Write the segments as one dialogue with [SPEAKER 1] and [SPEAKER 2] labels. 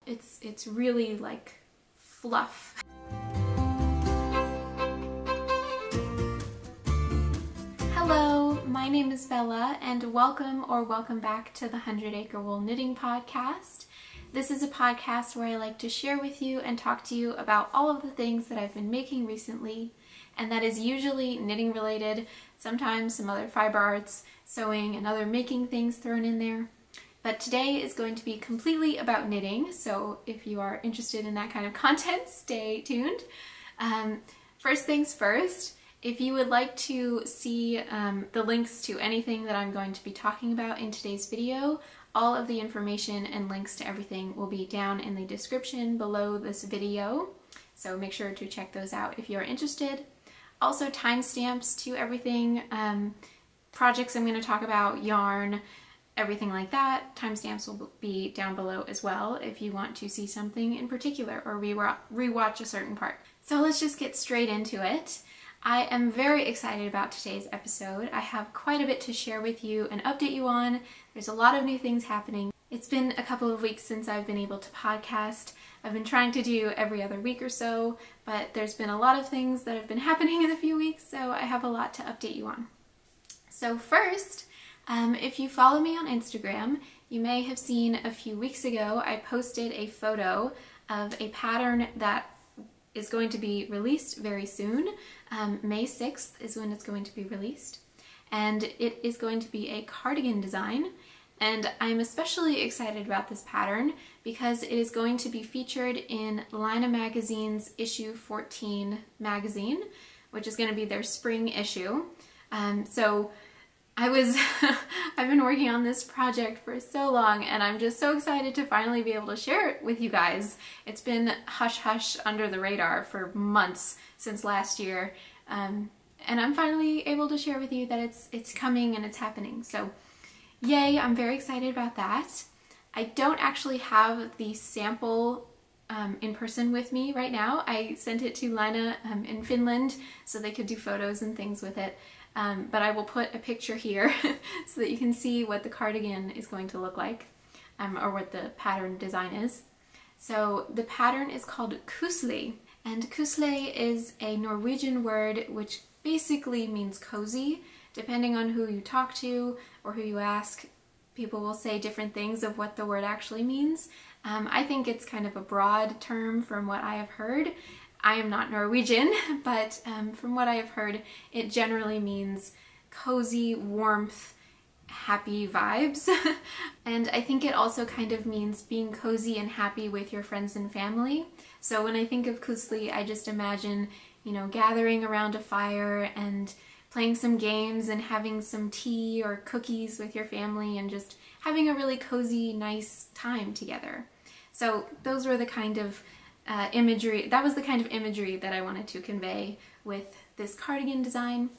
[SPEAKER 1] It's really like fluff. Hello, my name is Bella and welcome back to the 100 Acre Wool Knitting Podcast. This is a podcast where I like to share with you and talk to you about all of the things that I've been making recently, and that is usually knitting related, sometimes some other fiber arts, sewing, and other making things thrown in there. But today is going to be completely about knitting, so if you are interested in that kind of content, stay tuned. First things first, if you would like to see the links to anything that I'm going to be talking about in today's video, all of the information and links to everything will be down in the description below this video, so make sure to check those out if you're interested. Also timestamps to everything, projects I'm going to talk about, yarn, everything like that. Timestamps will be down below as well if you want to see something in particular or rewatch a certain part. So let's just get straight into it. I am very excited about today's episode. I have quite a bit to share with you and update you on. There's a lot of new things happening. It's been a couple of weeks since I've been able to podcast. I've been trying to do every other week or so, but there's been a lot of things that have been happening in a few weeks, so I have a lot to update you on. So first, if you follow me on Instagram, you may have seen a few weeks ago I posted a photo of a pattern that is going to be released very soon. May 6th is when it's going to be released, and it is going to be a cardigan design, and I'm especially excited about this pattern because it is going to be featured in Laine magazine's issue 14 magazine, which is going to be their spring issue. So I've been working on this project for so long, and I'm just so excited to finally be able to share it with you guys. It's been hush-hush under the radar for months since last year, and I'm finally able to share with you that it's coming and it's happening. So yay, I'm very excited about that. I don't actually have the sample in person with me right now. I sent it to Laine in Finland so they could do photos and things with it. But I will put a picture here so that you can see what the cardigan is going to look like, or what the pattern design is. So the pattern is called kusli, and kusli is a Norwegian word which basically means cozy. Depending on who you talk to or who you ask, people will say different things of what the word actually means. I think it's kind of a broad term from what I have heard. I am not Norwegian, but from what I have heard, it generally means cozy, warmth, happy vibes. And I think it also kind of means being cozy and happy with your friends and family. So when I think of kusli, I just imagine, you know, gathering around a fire and playing some games and having some tea or cookies with your family and just having a really cozy, nice time together. So those were the kind of imagery, that was the kind of imagery that I wanted to convey with this cardigan design.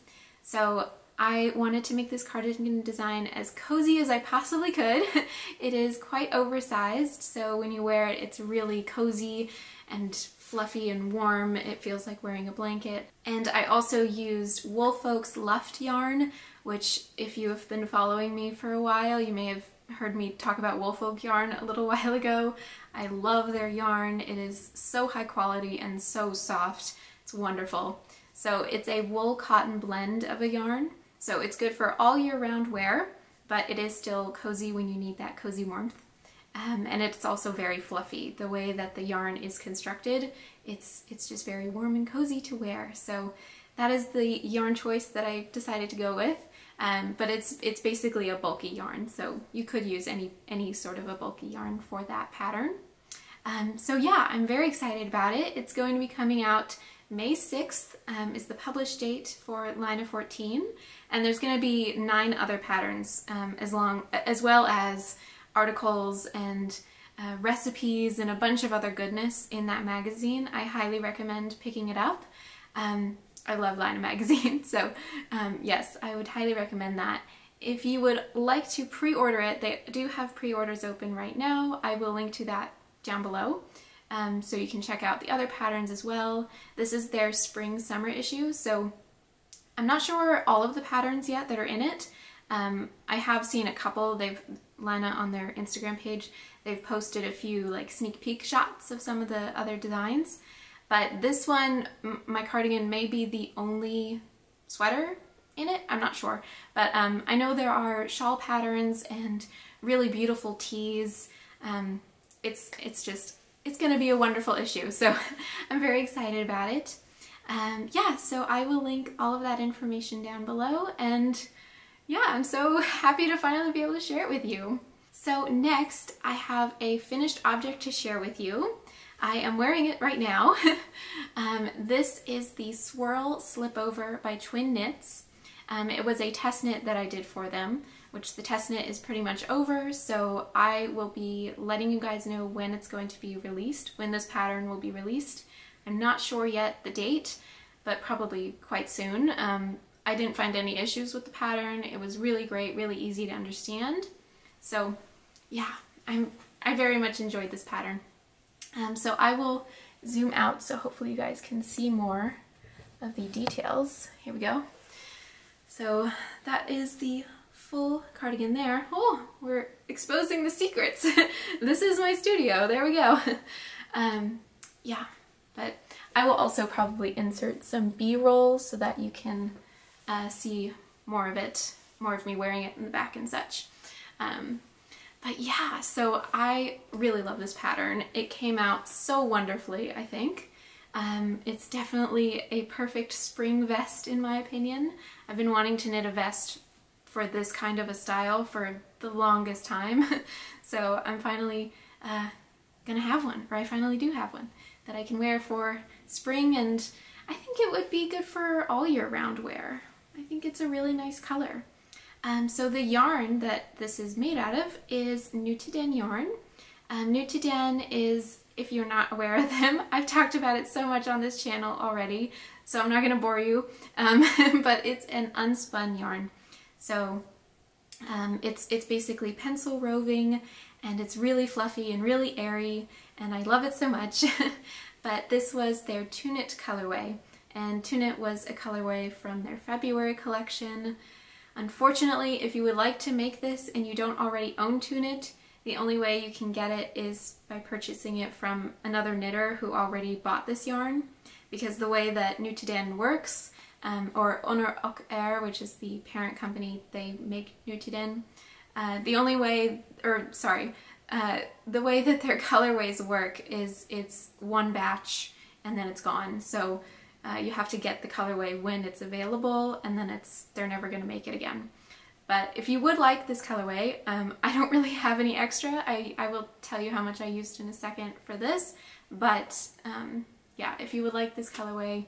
[SPEAKER 1] So I wanted to make this cardigan design as cozy as I possibly could. It is quite oversized, so when you wear it, it's really cozy and fluffy and warm. It feels like wearing a blanket. And I also used Woolfolk's Luft yarn, which if you have been following me for a while, you may have heard me talk about Woolfolk yarn a little while ago. I love their yarn. It is so high quality and so soft. It's wonderful. So it's a wool cotton blend of a yarn. So it's good for all year round wear, but it is still cozy when you need that cozy warmth. And it's also very fluffy. The way that the yarn is constructed, it's just very warm and cozy to wear. So that is the yarn choice that I decided to go with. But it's basically a bulky yarn, so you could use any sort of a bulky yarn for that pattern. So yeah, I'm very excited about it. It's going to be coming out May 6th is the published date for Laine 14, and there's going to be 9 other patterns as well as articles and recipes and a bunch of other goodness in that magazine. I highly recommend picking it up. I love Laine magazine, so yes, I would highly recommend that. If you would like to pre-order it, they do have pre-orders open right now. I will link to that down below, so you can check out the other patterns as well. This is their spring-summer issue, so I'm not sure all of the patterns yet that are in it. I have seen a couple. Laine on their Instagram page, they've posted a few like sneak peek shots of some of the other designs. But this one, my cardigan may be the only sweater in it, I'm not sure. But I know there are shawl patterns and really beautiful tees. It's gonna be a wonderful issue, so I'm very excited about it. Yeah, so I will link all of that information down below, and yeah, I'm so happy to finally be able to share it with you. So next, I have a finished object to share with you. I am wearing it right now. This is the Swirl Slipover by Twinknits. It was a test knit that I did for them, which the test knit is pretty much over, so I will be letting you guys know when it's going to be released, when this pattern will be released. I'm not sure yet the date, but probably quite soon. I didn't find any issues with the pattern. It was really great, really easy to understand. So yeah, I very much enjoyed this pattern. So I will zoom out so hopefully you guys can see more of the details. Here we go. So that is the full cardigan there. Oh, we're exposing the secrets. This is my studio. There we go. Yeah, but I will also probably insert some B-roll so that you can see more of it, more of me wearing it in the back and such. But yeah, so I really love this pattern. It came out so wonderfully, I think. It's definitely a perfect spring vest in my opinion. I've been wanting to knit a vest for this kind of a style for the longest time. So I'm finally gonna have one, or I finally do have one that I can wear for spring, and I think it would be good for all year round wear. I think it's a really nice color. So the yarn that this is made out of is Nutiden yarn. Nutiden is, if you're not aware of them, I've talked about it so much on this channel already, so I'm not going to bore you, but it's an unspun yarn. So it's basically pencil roving, and it's really fluffy and really airy, and I love it so much. But this was their Twinknit colorway, and Twinknit was a colorway from their February collection. Unfortunately, if you would like to make this and you don't already own Twinknit, the only way you can get it is by purchasing it from another knitter who already bought this yarn, because the way that Nutiden works, or Acre, which is the parent company, they make Nutiden, the way that their colorways work is it's one batch and then it's gone. So you have to get the colorway when it's available, and then they're never going to make it again. But if you would like this colorway, I don't really have any extra. I will tell you how much I used in a second for this, but yeah, if you would like this colorway,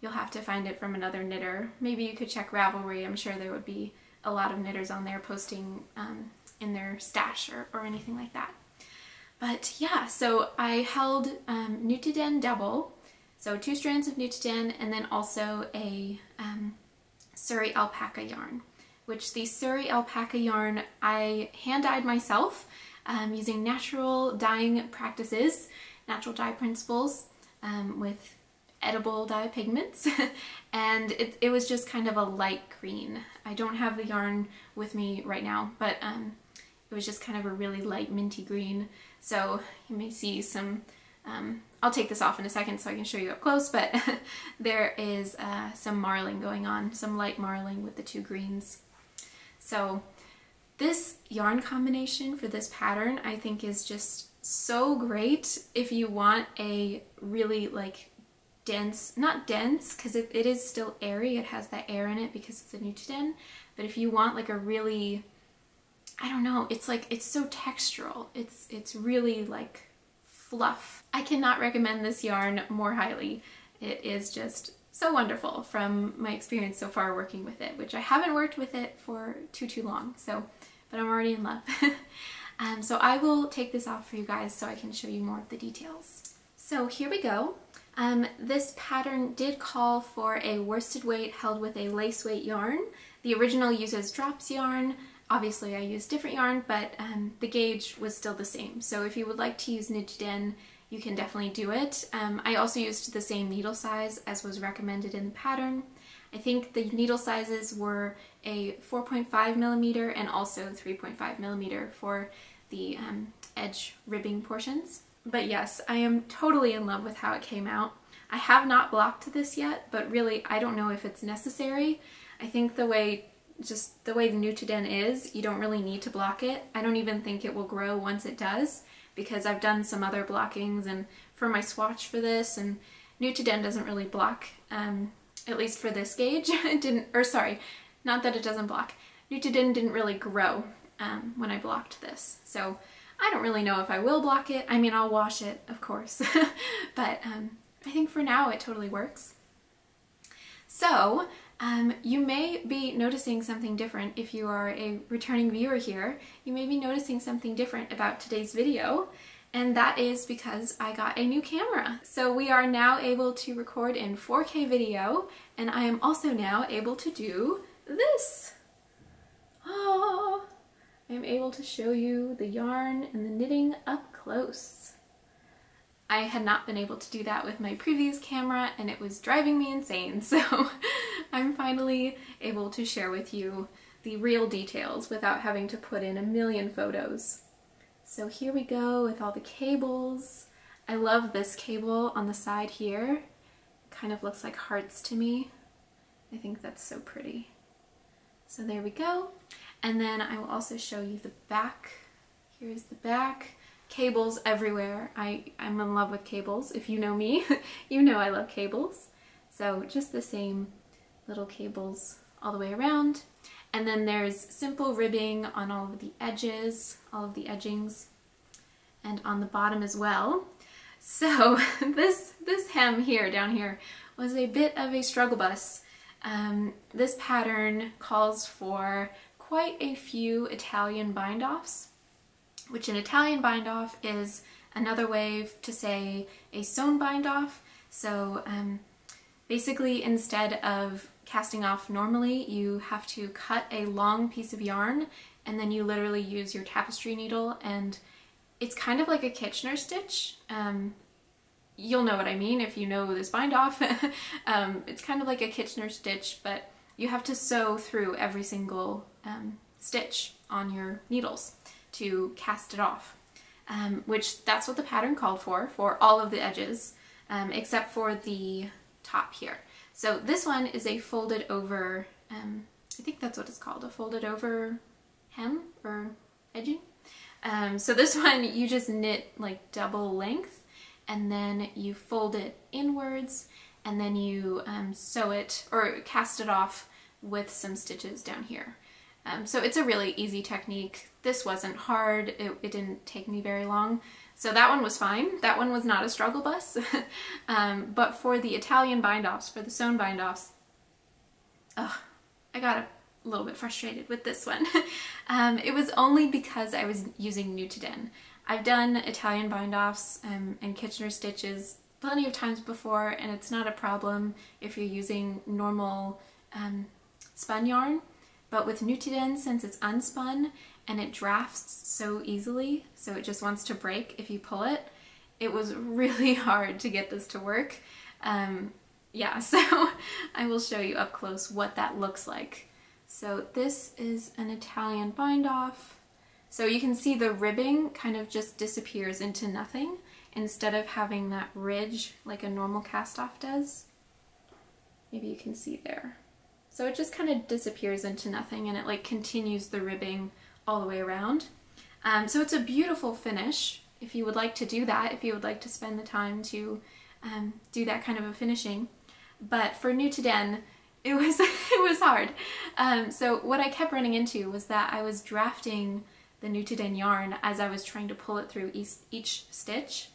[SPEAKER 1] you'll have to find it from another knitter. Maybe you could check Ravelry. I'm sure there would be a lot of knitters on there posting in their stash or anything like that. But yeah, so I held Nutiden double, so 2 strands of Nutiden, and then also a Surrey alpaca yarn, which the Surrey alpaca yarn I hand-dyed myself using natural dyeing practices, natural dye principles, with edible dye pigments, and it was just kind of a light green. I don't have the yarn with me right now, but it was just kind of a really light minty green. So you may see some, I'll take this off in a second so I can show you up close, but there is some marling going on, some light marling with the 2 greens. So this yarn combination for this pattern I think is just so great if you want a really like dense, not dense because it is still airy, it has that air in it because it's a Nutiden, but if you want like a really, I don't know, it's like, it's so textural, it's really like fluff. I cannot recommend this yarn more highly. It is just so wonderful from my experience so far working with it, which I haven't worked with it for too long, so, but I'm already in love. So I will take this off for you guys so I can show you more of the details. So here we go. This pattern did call for a worsted weight held with a lace weight yarn. The original uses drops yarn. Obviously I used different yarn, but the gauge was still the same. So if you would like to use Nutiden, you can definitely do it. I also used the same needle size as was recommended in the pattern. I think the needle sizes were a 4.5 millimeter and also 3.5 millimeter for the edge ribbing portions. But yes, I am totally in love with how it came out. I have not blocked this yet, but really I don't know if it's necessary. I think the way the Nutiden is, you don't really need to block it. I don't even think it will grow once it does, because I've done some other blockings and for my swatch for this, and Nutiden doesn't really block, at least for this gauge. It didn't, or sorry, not that it doesn't block. Nutiden didn't really grow when I blocked this. So I don't really know if I will block it. I mean, I'll wash it, of course, but I think for now it totally works. So you may be noticing something different if you are a returning viewer here. You may be noticing something different about today's video, and that is because I got a new camera. So we are now able to record in 4K video, and I am also now able to do this. Oh, I'm able to show you the yarn and the knitting up close. I had not been able to do that with my previous camera, and it was driving me insane, so I'm finally able to share with you the real details without having to put in a million photos. So here we go with all the cables. I love this cable on the side here. It kind of looks like hearts to me. I think that's so pretty. So there we go. And then I will also show you the back. Here's the back. Cables everywhere. I'm in love with cables. If you know me, you know I love cables. So just the same little cables all the way around. And then there's simple ribbing on all of the edges, all of the edgings, and on the bottom as well. So this hem here, down here, was a bit of a struggle bus. This pattern calls for quite a few Italian bind-offs, which an Italian bind-off is another way to say a sewn bind-off. So basically, instead of casting off normally, you have to cut a long piece of yarn, and then you literally use your tapestry needle, and it's kind of like a Kitchener stitch. You'll know what I mean if you know this bind-off. It's kind of like a Kitchener stitch, but you have to sew through every single stitch on your needles to cast it off, which that's what the pattern called for all of the edges, except for the top here. So this one is a folded over, I think that's what it's called, a folded over hem or edging. So this one you just knit like double length, and then you fold it inwards, and then you sew it or cast it off with some stitches down here. So it's a really easy technique. This wasn't hard. It didn't take me very long. So that one was fine. That one was not a struggle bus. But for the Italian bind-offs, for the sewn bind-offs, I got a little bit frustrated with this one. It was only because I was using Nutiden. I've done Italian bind-offs and Kitchener stitches plenty of times before, and it's not a problem if you're using normal spun yarn. But with Nutiden, since it's unspun and it drafts so easily, so it just wants to break if you pull it, it was really hard to get this to work. Yeah, so I will show you up close what that looks like. So this is an Italian bind-off. So you can see the ribbing kind of just disappears into nothing instead of having that ridge like a normal cast-off does. Maybe you can see there. So it just kind of disappears into nothing, and it like continues the ribbing all the way around. So it's a beautiful finish. If you would like to do that, if you would like to spend the time to do that kind of a finishing. But for Nutiden, it was hard. So what I kept running into was that I was drafting the Nutiden yarn as I was trying to pull it through each stitch.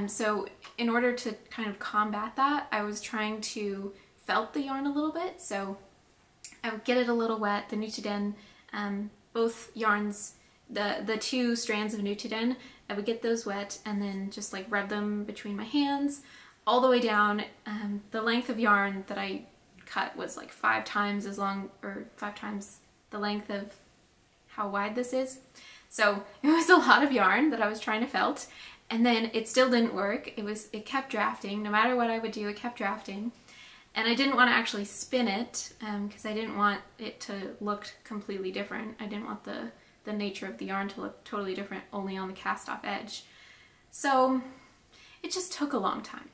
[SPEAKER 1] So in order to kind of combat that, I was trying to felt the yarn a little bit. So I would get it a little wet. The Nutiden, both yarns, the two strands of Nutiden, I would get those wet and then just like rub them between my hands all the way down. The length of yarn that I cut was like 5 times as long, or 5 times the length of how wide this is. So it was a lot of yarn that I was trying to felt, and then it still didn't work. It kept drafting. No matter what I would do, it kept drafting. And I didn't want to actually spin it because I didn't want it to look completely different. I didn't want the nature of the yarn to look totally different only on the cast off edge. So it just took a long time.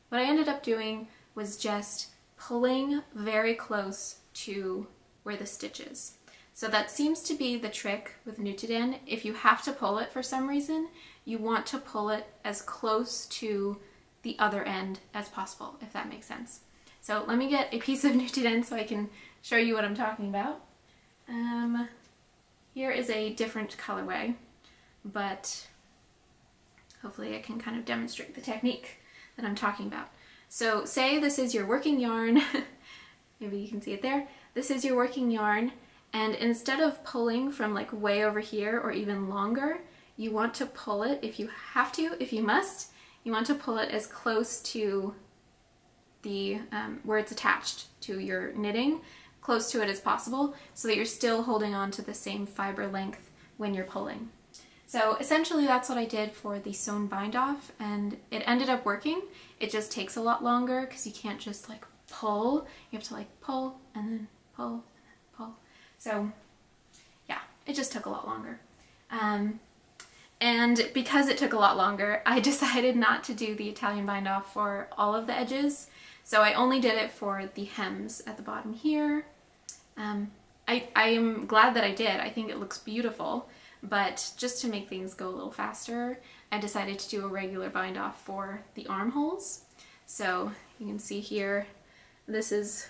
[SPEAKER 1] What I ended up doing was just pulling very close to where the stitch is. So that seems to be the trick with Nutiden. If you have to pull it for some reason, you want to pull it as close to the other end as possible, if that makes sense. So let me get a piece of Nutiden so I can show you what I'm talking about. Here is a different colorway, but hopefully I can kind of demonstrate the technique that I'm talking about. So say this is your working yarn, maybe you can see it there. This is your working yarn, and instead of pulling from like way over here or even longer, you want to pull it, if you have to, if you must, you want to pull it as close to the where it's attached to your knitting, close to it as possible, so that you're still holding on to the same fiber length when you're pulling. So essentially that's what I did for the sewn bind off, and it ended up working. It just takes a lot longer because you can't just like pull, you have to like pull and then pull and then pull. So yeah, it just took a lot longer. And because it took a lot longer, I decided not to do the Italian bind off for all of the edges. So I only did it for the hems at the bottom here. I am glad that I did. I think it looks beautiful, but just to make things go a little faster, I decided to do a regular bind off for the armholes. So you can see here, this is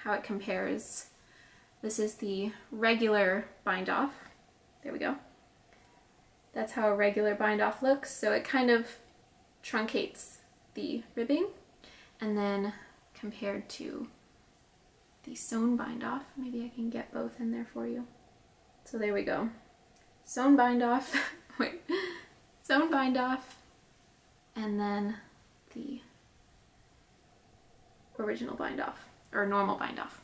[SPEAKER 1] how it compares. This is the regular bind off. There we go. That's how a regular bind off looks. So it kind of truncates the ribbing, and then compared to the sewn bind off, maybe I can get both in there for you. So there we go. Sewn bind off, wait, sewn bind off, and then the original bind off, or normal bind off.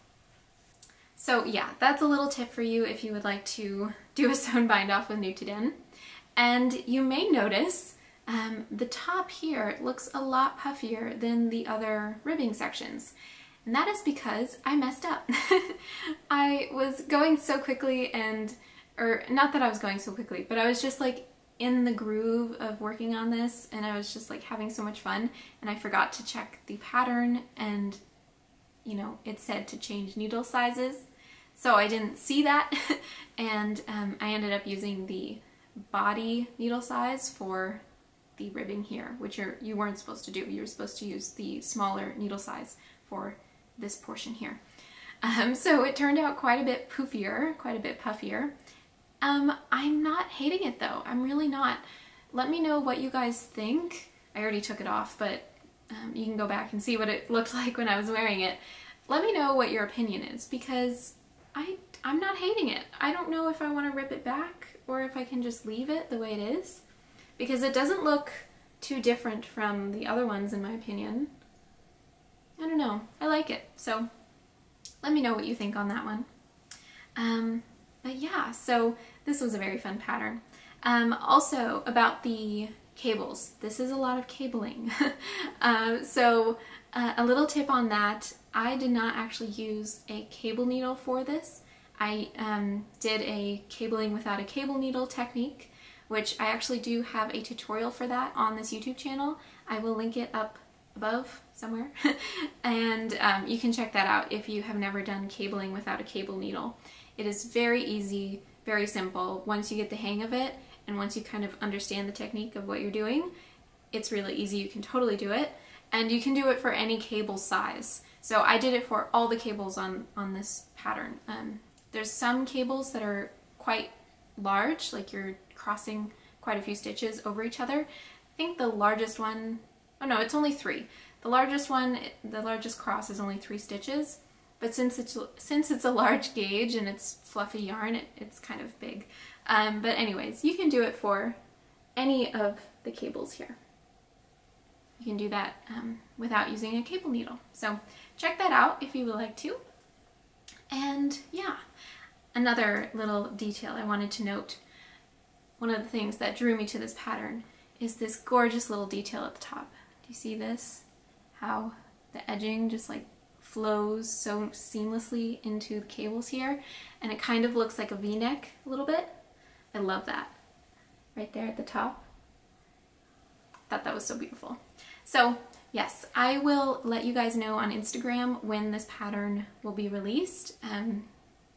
[SPEAKER 1] So yeah, that's a little tip for you if you would like to do a sewn bind off with Nutiden. And you may notice the top here, it looks a lot puffier than the other ribbing sections. And that is because I messed up. I was going so quickly or not that I was going so quickly, but I was just like in the groove of working on this, and I was just like having so much fun, and I forgot to check the pattern, and you know, it said to change needle sizes. So I didn't see that, and I ended up using the body needle size for the ribbing here, which you weren't supposed to do. You were supposed to use the smaller needle size for this portion here. So it turned out quite a bit poofier, quite a bit puffier. I'm not hating it though. I'm really not. Let me know what you guys think. I already took it off, but you can go back and see what it looked like when I was wearing it. Let me know what your opinion is, because I'm not hating it. I don't know if I want to rip it back or if I can just leave it the way it is, because it doesn't look too different from the other ones in my opinion. I don't know. I like it. So let me know what you think on that one. But yeah, so this was a very fun pattern. Also about the cables. This is a lot of cabling. So a little tip on that, I did not actually use a cable needle for this. I did a cabling without a cable needle technique, which I actually do have a tutorial for that on this YouTube channel. I will link it up above somewhere. And you can check that out if you have never done cabling without a cable needle. It is very easy, very simple. Once you get the hang of it, and once you kind of understand the technique of what you're doing, it's really easy. You can totally do it. And you can do it for any cable size. So I did it for all the cables on this pattern. There's some cables that are quite large, like you're crossing quite a few stitches over each other. I think the largest one, oh no, it's only 3. The largest one, the largest cross is only 3 stitches. But since it's a large gauge and it's fluffy yarn, it's kind of big. But anyways, you can do it for any of the cables here. You can do that without using a cable needle. So check that out if you would like to. And yeah, another little detail I wanted to note. One of the things that drew me to this pattern is this gorgeous little detail at the top. Do you see this? How the edging just like flows so seamlessly into the cables here, and it kind of looks like a V-neck a little bit. I love that. Right there at the top. Thought that was so beautiful. So yes, I will let you guys know on Instagram when this pattern will be released, and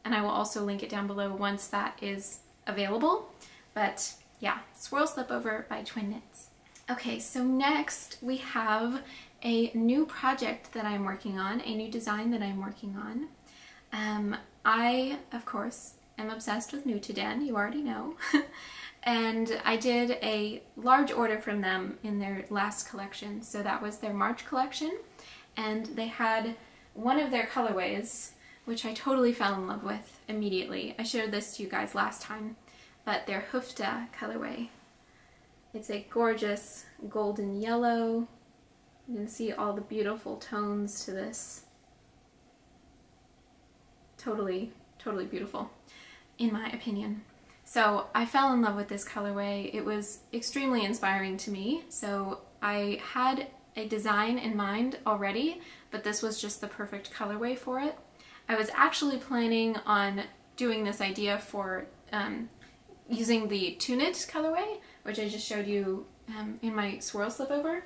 [SPEAKER 1] I will also link it down below once that is available. But yeah, Swirl Slipover by Twinknits. Okay, so next we have a new project that I'm working on, a new design that I'm working on. I, of course, am obsessed with Nutiden, you already know. And I did a large order from them in their last collection, so that was their March collection, and they had one of their colorways, which I totally fell in love with immediately. I shared this to you guys last time, but their Hufta colorway. It's a gorgeous golden yellow. You can see all the beautiful tones to this. Totally, totally beautiful, in my opinion. So I fell in love with this colorway. It was extremely inspiring to me. So I had a design in mind already, but this was just the perfect colorway for it. I was actually planning on doing this idea for using the Twinknits colorway, which I just showed you in my Swirl Slipover,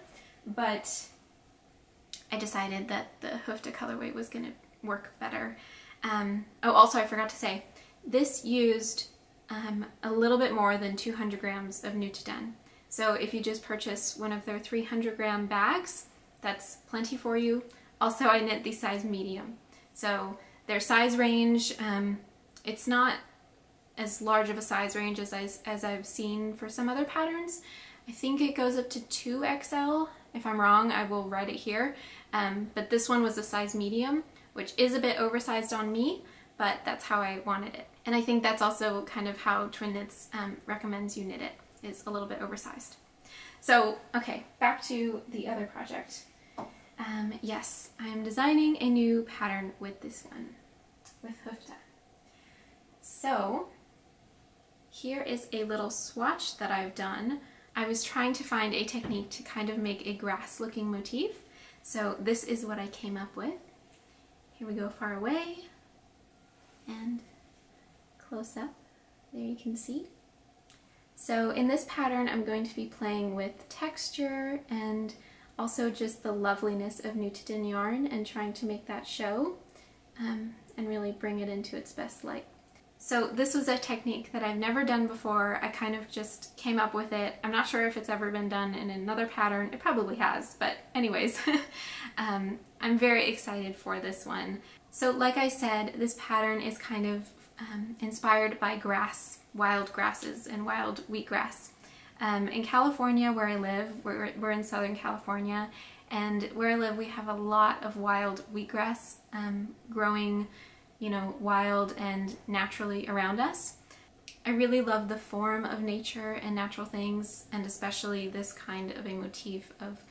[SPEAKER 1] but I decided that the Hufta colorway was going to work better. Oh, also I forgot to say, this used a little bit more than 200 grams of Nutiden. So if you just purchase one of their 300 gram bags, that's plenty for you. Also, I knit the size medium. So their size range, it's not as large of a size range as I've seen for some other patterns. I think it goes up to 2XL. If I'm wrong, I will write it here. But this one was a size medium, which is a bit oversized on me, but that's how I wanted it. And I think that's also kind of how Twinknits recommends you knit it, is a little bit oversized. So, okay, back to the other project. Yes, I am designing a new pattern with this one, with Hufta. So, here is a little swatch that I've done. I was trying to find a technique to kind of make a grass-looking motif. So this is what I came up with. Here we go, far away, and close up. There you can see. So in this pattern, I'm going to be playing with texture and also just the loveliness of Nutiden yarn and trying to make that show and really bring it into its best light. So this was a technique that I've never done before. I kind of just came up with it. I'm not sure if it's ever been done in another pattern. It probably has, but anyways, I'm very excited for this one. So like I said, this pattern is kind of inspired by grass, wild grasses and wild wheatgrass. In California, where I live, we're in Southern California, and where I live we have a lot of wild wheatgrass growing, you know, wild and naturally around us. I really love the form of nature and natural things, and especially this kind of a motif of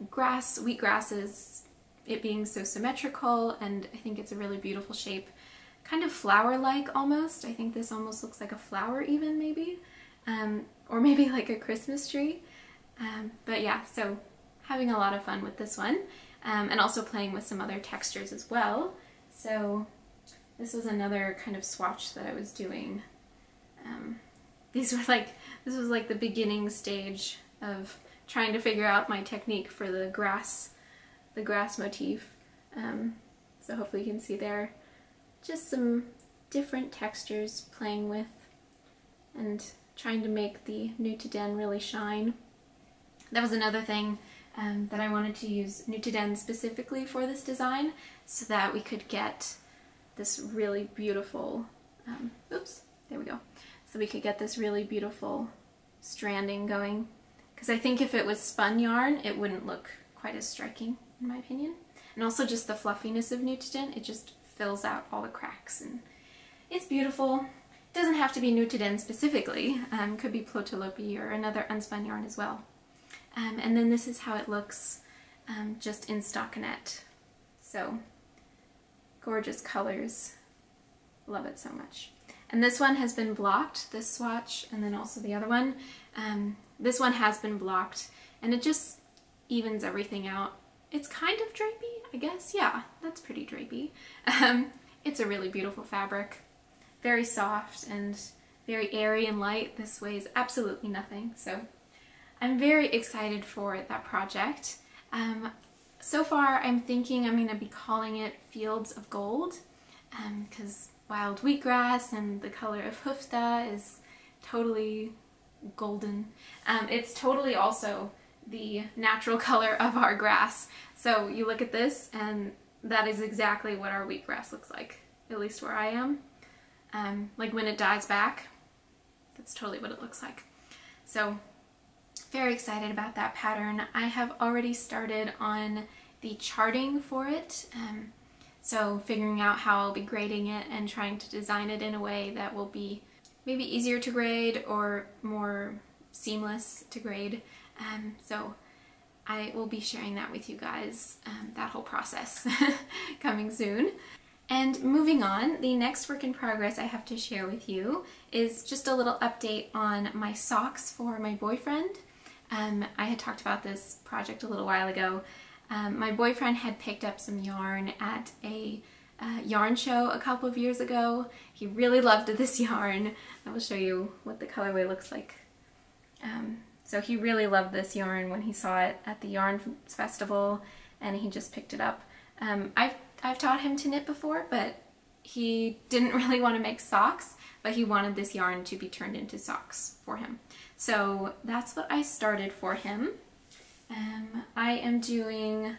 [SPEAKER 1] grass, wheatgrasses, it being so symmetrical, and I think it's a really beautiful shape. Kind of flower-like almost. I think this almost looks like a flower even, maybe. Or maybe like a Christmas tree. But yeah, so having a lot of fun with this one. And also playing with some other textures as well. So this was another kind of swatch that I was doing. This was like the beginning stage of trying to figure out my technique for the grass motif. So hopefully you can see there just some different textures playing with and trying to make the Nutiden really shine. That was another thing that I wanted to use Nutiden specifically for this design so that we could get this really beautiful, oops, there we go. So we could get this really beautiful stranding going. Because I think if it was spun yarn, it wouldn't look quite as striking, in my opinion. And also just the fluffiness of Nutiden, it just fills out all the cracks, and it's beautiful. It doesn't have to be Nutiden specifically, could be Plotalopi or another unspun yarn as well. And then this is how it looks just in stockinette. So gorgeous colors, love it so much. And this one has been blocked, this swatch, and then also the other one. This one has been blocked, and it just evens everything out It's kind of drapey, I guess. Yeah, that's pretty drapey. It's a really beautiful fabric. Very soft and very airy and light. This weighs absolutely nothing. So I'm very excited for that project. So far I'm thinking I'm going to be calling it Fields of Gold because wild wheatgrass and the color of hoofda is totally golden. It's totally also the natural color of our grass. So you look at this and that is exactly what our wheatgrass looks like, at least where I am. Like when it dies back, that's totally what it looks like. So very excited about that pattern. I have already started on the charting for it. So figuring out how I'll be grading it and trying to design it in a way that will be maybe easier to grade or more seamless to grade. So I will be sharing that with you guys, that whole process coming soon. And moving on, the next work in progress I have to share with you is just a little update on my socks for my boyfriend. I had talked about this project a little while ago. My boyfriend had picked up some yarn at a yarn show a couple of years ago. He really loved this yarn. I will show you what the colorway looks like. So he really loved this yarn when he saw it at the yarn festival, and he just picked it up. I've taught him to knit before, but he didn't really want to make socks, but he wanted this yarn to be turned into socks for him. So that's what I started for him. I am doing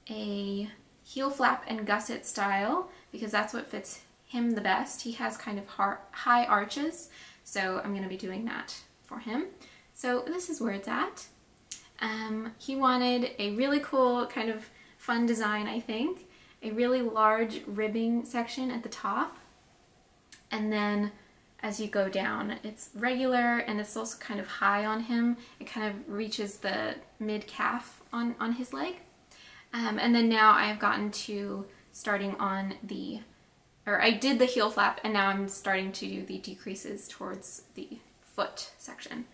[SPEAKER 1] a heel flap and gusset style because that's what fits him the best. He has kind of high arches, so I'm going to be doing that for him. So this is where it's at. He wanted a really cool kind of fun design, I think. A really large ribbing section at the top, and then as you go down it's regular and it's also kind of high on him. It kind of reaches the mid-calf on his leg. And then now I have gotten to starting on the, or I did the heel flap and now I'm starting to do the decreases towards the foot section.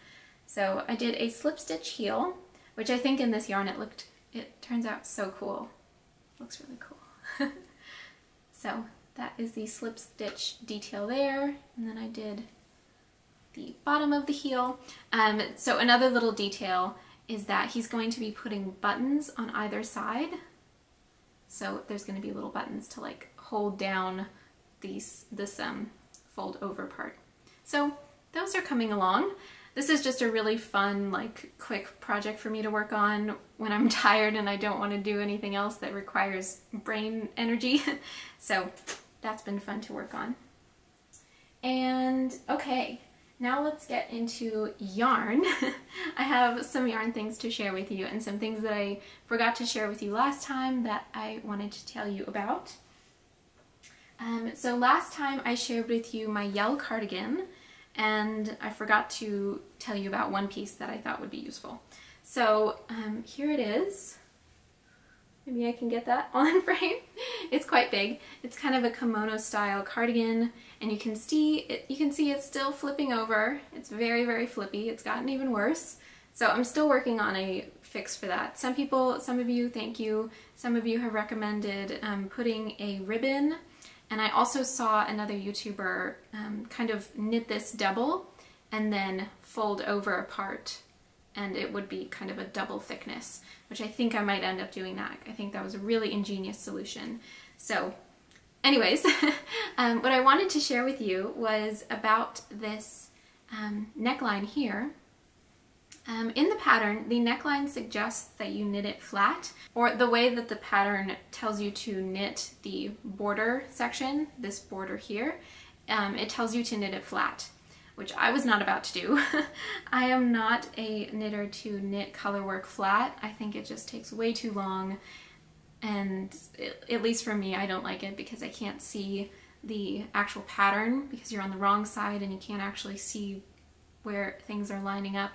[SPEAKER 1] So I did a slip stitch heel, which I think in this yarn it turns out so cool. Looks really cool. So that is the slip stitch detail there, and then I did the bottom of the heel. So another little detail is that he's going to be putting buttons on either side. So there's going to be little buttons to like hold down this fold over part. So those are coming along. This is just a really fun, like, quick project for me to work on when I'm tired and I don't want to do anything else that requires brain energy. So that's been fun to work on. And okay, now let's get into yarn. I have some yarn things to share with you and some things that I forgot to share with you last time that I wanted to tell you about. So last time I shared with you my yell cardigan, and I forgot to tell you about one piece that I thought would be useful. So here it is. Maybe I can get that on frame. It's quite big. It's kind of a kimono style cardigan, and you can see it's still flipping over. It's very, very flippy. It's gotten even worse. So I'm still working on a fix for that. Some of you, thank you. Some of you have recommended putting a ribbon. And I also saw another YouTuber kind of knit this double and then fold over a part, and it would be kind of a double thickness, which I think I might end up doing that. I think that was a really ingenious solution. So anyways, what I wanted to share with you was about this neckline here. In the pattern, the neckline suggests that you knit it flat, or the way that the pattern tells you to knit the border section, this border here, it tells you to knit it flat, which I was not about to do. I am not a knitter to knit color work flat. I think it just takes way too long, and at least for me, I don't like it because I can't see the actual pattern because you're on the wrong side and you can't actually see where things are lining up.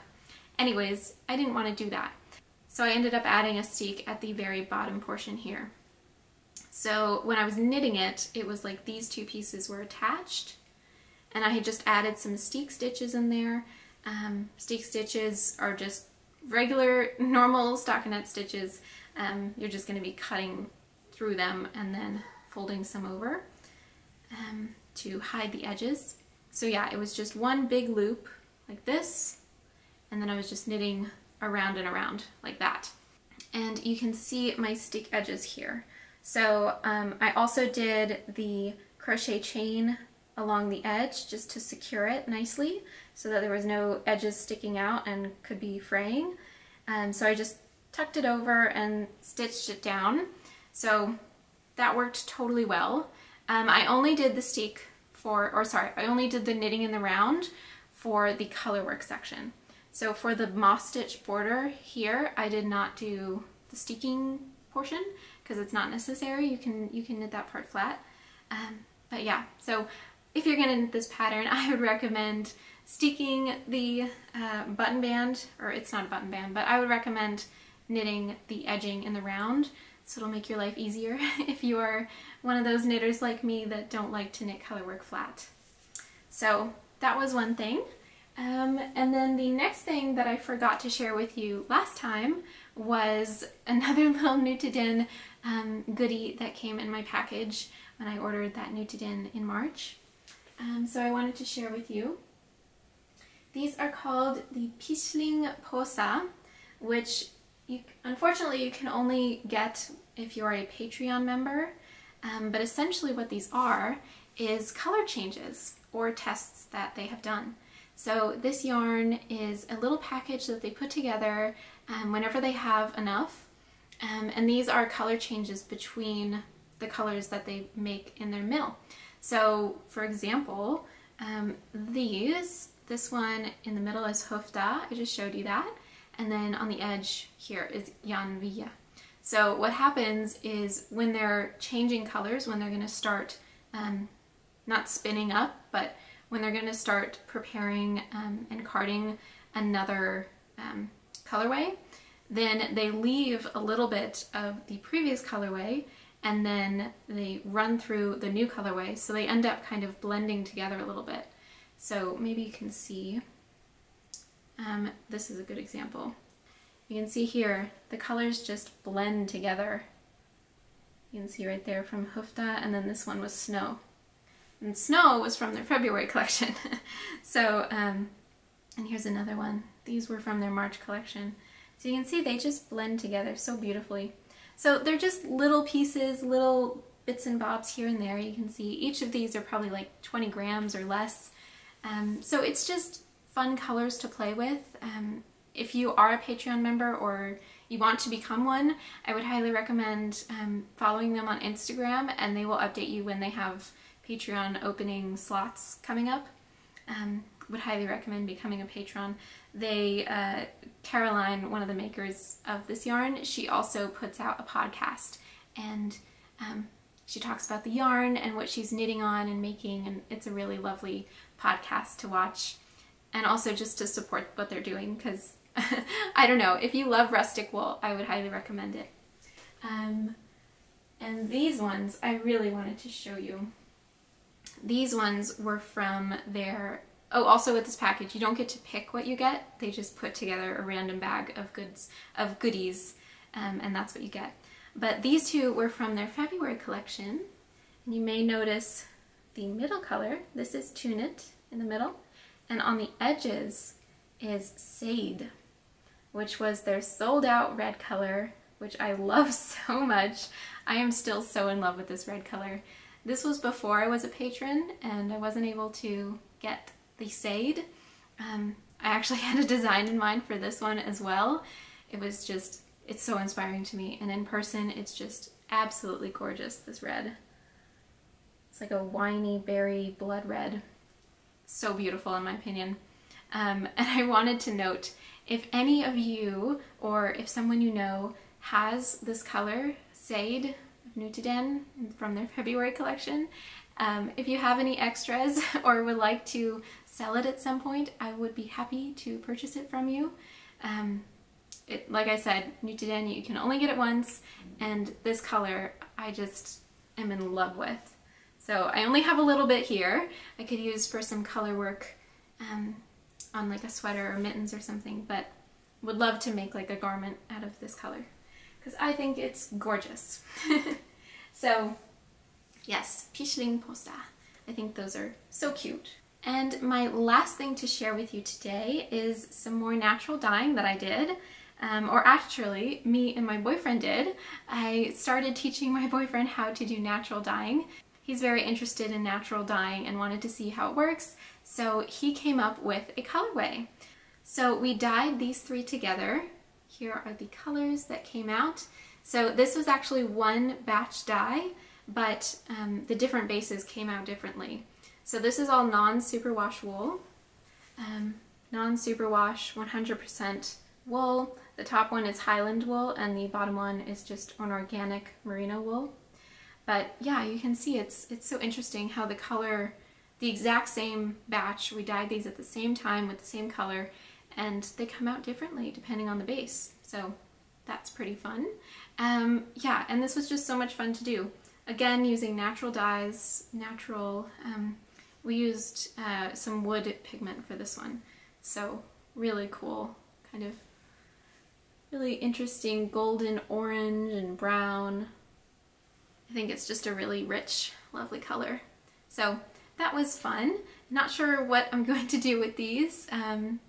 [SPEAKER 1] Anyways, I didn't want to do that. So I ended up adding a steek at the very bottom portion here. So when I was knitting it, it was like these two pieces were attached, and I had just added some steek stitches in there. Steek stitches are just regular, normal stockinette stitches, you're just going to be cutting through them and then folding some over to hide the edges. So yeah, it was just one big loop like this, and then I was just knitting around and around like that. And you can see my stick edges here. So I also did the crochet chain along the edge just to secure it nicely so that there was no edges sticking out and could be fraying. So I just tucked it over and stitched it down. So that worked totally well. I only did the stick I only did the knitting in the round for the colorwork section. So for the moss stitch border here, I did not do the sticking portion because it's not necessary. You can knit that part flat. But yeah, so if you're gonna knit this pattern, I would recommend sticking the button band, or it's not a button band, but I would recommend knitting the edging in the round, so it'll make your life easier if you are one of those knitters like me that don't like to knit colorwork flat. So that was one thing. And then the next thing that I forgot to share with you last time was another little knitted in goodie that came in my package when I ordered that knitted in March. So I wanted to share with you. These are called the Pisling Posa, which unfortunately you can only get if you're a Patreon member. But essentially what these are is color changes or tests that they have done. So this yarn is a little package that they put together whenever they have enough. And these are color changes between the colors that they make in their mill. So for example, this one in the middle is Hofda, I just showed you that. And then on the edge here is Janvia. So what happens is when they're changing colors, when they're going to start not spinning up, but when they're going to start preparing and carding another colorway, then they leave a little bit of the previous colorway and then they run through the new colorway, so they end up kind of blending together a little bit. So maybe you can see, this is a good example. You can see here, the colors just blend together. You can see right there from Hufta, and then this one was Snow. And Snow was from their February collection. So, and here's another one. These were from their March collection. So you can see they just blend together so beautifully. So they're just little pieces, little bits and bobs here and there. You can see each of these are probably like 20 grams or less. So it's just fun colors to play with. If you are a Patreon member or you want to become one, I would highly recommend following them on Instagram, and they will update you when they have Patreon opening slots coming up. Would highly recommend becoming a patron. They, Caroline, one of the makers of this yarn, she also puts out a podcast, and she talks about the yarn and what she's knitting on and making, and it's a really lovely podcast to watch, and also just to support what they're doing, because I don't know, if you love rustic wool, I would highly recommend it. And these ones I really wanted to show you. These ones were from their, oh, also with this package, you don't get to pick what you get. They just put together a random bag of goodies, and that's what you get. But these two were from their February collection, and you may notice the middle color. This is Twinknits in the middle, and on the edges is Sade, which was their sold out red color, which I love so much. I am still so in love with this red color. This was before I was a patron and I wasn't able to get the Sade. I actually had a design in mind for this one as well. It was just, it's so inspiring to me, and in person it's just absolutely gorgeous, this red. It's like a winey berry blood red. So beautiful in my opinion. And I wanted to note, if any of you, or if someone you know, has this color, Sade, Nutiden, from their February collection, if you have any extras or would like to sell it at some point, I would be happy to purchase it from you. Like I said, Nutiden, you can only get it once, and this color I just am in love with. So I only have a little bit here. I could use for some color work on like a sweater or mittens or something, but would love to make like a garment out of this color because I think it's gorgeous. So yes, pichling posa. I think those are so cute. And my last thing to share with you today is some more natural dyeing that I did. Or actually, me and my boyfriend did. I started teaching my boyfriend how to do natural dyeing. He's very interested in natural dyeing and wanted to see how it works, so he came up with a colorway. So we dyed these three together. Here are the colors that came out. So this was actually one batch dye, but the different bases came out differently. So this is all non-superwash wool, non-superwash 100% wool. The top one is Highland wool and the bottom one is just an organic merino wool. But yeah, you can see it's so interesting how the color, the exact same batch, we dyed these at the same time with the same color, and they come out differently depending on the base. So that's pretty fun. Yeah, and this was just so much fun to do. Again, using natural dyes, we used some wood pigment for this one. So really cool, kind of really interesting golden orange and brown. I think it's just a really rich, lovely color. So that was fun. Not sure what I'm going to do with these.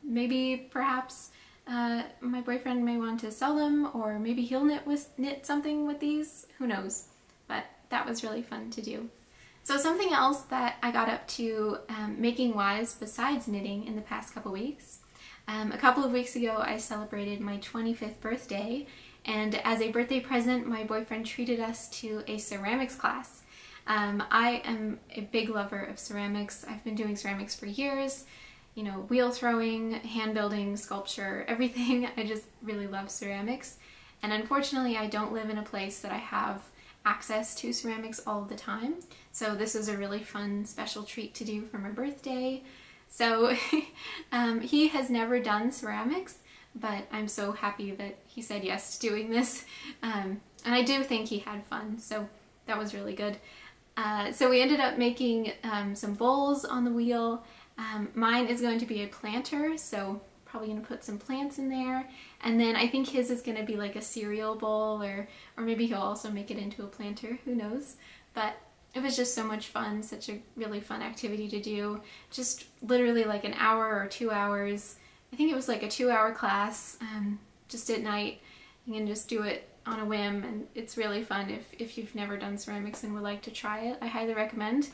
[SPEAKER 1] Maybe perhaps my boyfriend may want to sell them, or maybe he'll knit something with these. Who knows? But that was really fun to do. So something else that I got up to making wise besides knitting in the past couple weeks. A couple of weeks ago I celebrated my 25th birthday, and as a birthday present my boyfriend treated us to a ceramics class. I am a big lover of ceramics. I've been doing ceramics for years. You know, wheel throwing, hand building, sculpture, everything. I just really love ceramics. And unfortunately I don't live in a place that I have access to ceramics all the time. So this is a really fun special treat to do for my birthday. So he has never done ceramics, but I'm so happy that he said yes to doing this. And I do think he had fun, so that was really good. So we ended up making some bowls on the wheel. Mine is going to be a planter, so probably going to put some plants in there. And then I think his is going to be like a cereal bowl, or maybe he'll also make it into a planter, who knows. But it was just so much fun, such a really fun activity to do. Just literally like an hour or 2 hours. I think it was like a 2-hour class, just at night. You can just do it on a whim, and it's really fun if you've never done ceramics and would like to try it. I highly recommend.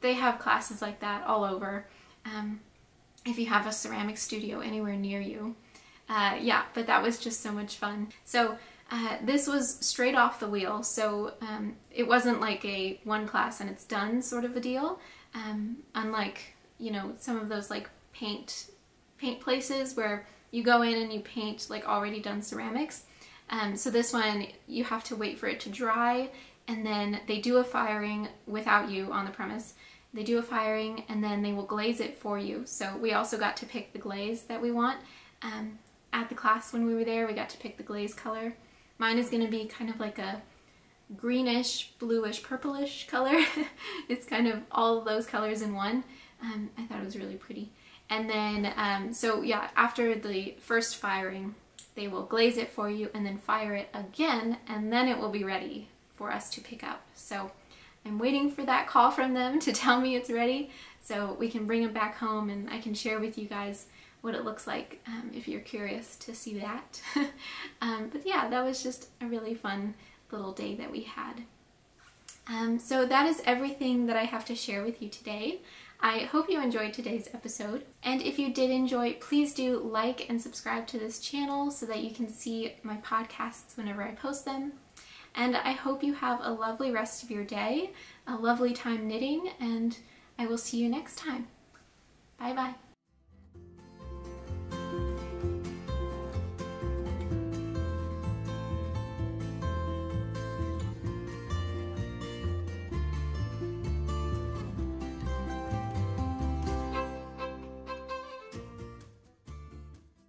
[SPEAKER 1] They have classes like that all over. If you have a ceramic studio anywhere near you. Yeah, but that was just so much fun. So this was straight off the wheel, so it wasn't like a one class and it's done sort of a deal. Unlike, you know, some of those like paint places where you go in and you paint like already done ceramics. So this one, you have to wait for it to dry, and then they do a firing without you on the premise. They do a firing and then they will glaze it for you. So we also got to pick the glaze that we want. At the class when we were there, we got to pick the glaze color. Mine is going to be kind of like a greenish, bluish, purplish color. It's kind of all of those colors in one. I thought it was really pretty. And then, so yeah, after the first firing, they will glaze it for you and then fire it again, and then it will be ready for us to pick up. So I'm waiting for that call from them to tell me it's ready so we can bring it back home and I can share with you guys what it looks like if you're curious to see that. But yeah, that was just a really fun little day that we had. So that is everything that I have to share with you today. I hope you enjoyed today's episode, and if you did enjoy, please do like and subscribe to this channel so that you can see my podcasts whenever I post them. And I hope you have a lovely rest of your day, a lovely time knitting, and I will see you next time. Bye bye.